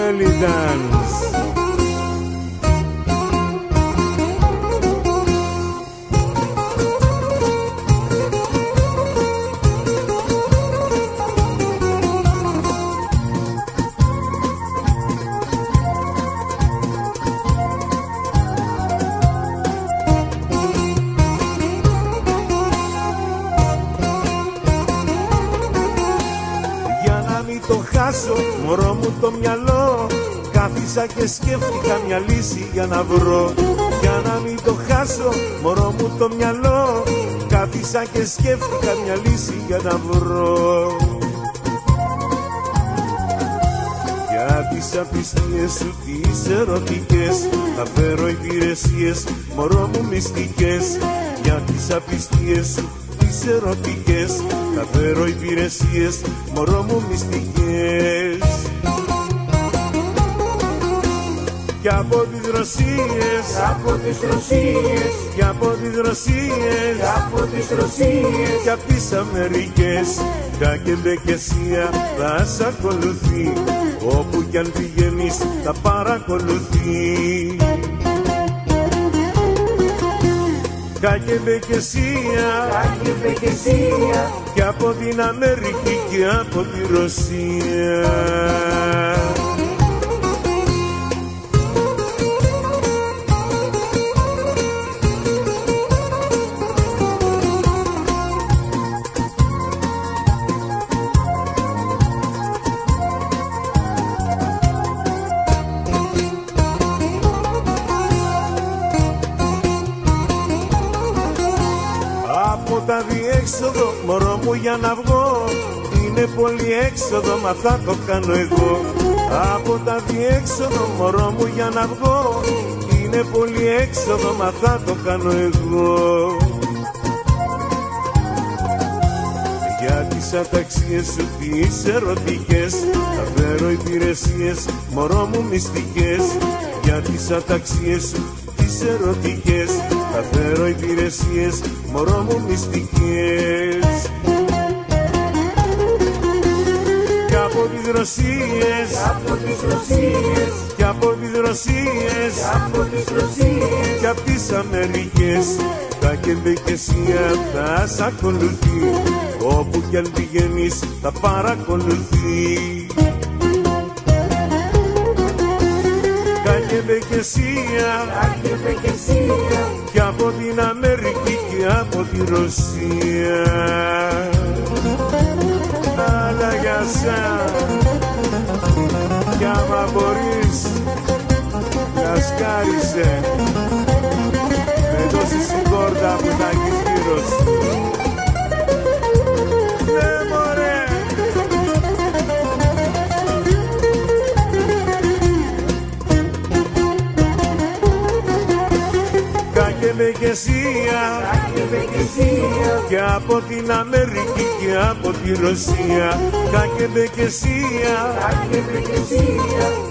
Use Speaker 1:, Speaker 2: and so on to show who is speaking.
Speaker 1: belly dance. Το χάσω, μωρό μου το μυαλό, κάθισα και σκέφτηκα μια λύση για να βρω. Για να μην το χάσω, μωρό μου το μυαλό, κάθισα και σκέφτηκα μια λύση για να βρω. Για τις απιστίες σου τις ερωτικές θα φέρω υπηρεσίες, μωρό μου μυστικές. Για τις απιστίες σου τις ερωτικές θα φέρω υπηρεσίες, μωρό μου μυστικές. Κι από τις Ρωσίες,
Speaker 2: από τις Ρωσίες,
Speaker 1: κι από τις Ρωσίες,
Speaker 2: από τις Ρωσίες,
Speaker 1: κι απ' τις Αμερικές, KGB και CIA θα σ' ακολουθεί, όπου κι αν πηγαίνεις θα παρακολουθεί. KGB και CIA,
Speaker 2: KGB και CIA,
Speaker 1: και από την Αμερική και από τη Ρωσία. Από τα διέξοδο, μωρό μου, για να βγω, είναι πολύ έξοδο, μα θα το κάνω εγώ. Από τα διέξοδο, μωρό μου, για να βγω, είναι πολύ έξοδο, μα θα το κάνω εγώ. Για τις αταξίες σου τις ερωτικές θα φέρω υπηρεσίες, μωρό μου μυστικές. Για τις αταξίες σου τις ερωτικές θα φέρω υπηρεσίες, μωρό μου μυστικές. Κι από τις Ρωσίες,
Speaker 2: από τις Ρωσίες,
Speaker 1: κι από τις Ρωσίες,
Speaker 2: από τις Ρωσίες,
Speaker 1: κι απ' τις Αμερικές, KGB και CIA θα σ' ακολουθεί, όπου κι αν πηγαίνεις θα παρακολουθεί. KGB και CIA,
Speaker 2: KGB και CIA,
Speaker 1: και από την Αμερική και από τη Ρωσία. Αλλά για σά, κι άμα μπορείς, κασκάρισε με τόση συγκόρτα που θα έχεις γύρω σου. Ναι μωρέ. KGB και CIA,
Speaker 2: KGB και CIA,
Speaker 1: και από την Αμερική και από τη Ρωσία. KGB και CIA,
Speaker 2: KGB και CIA.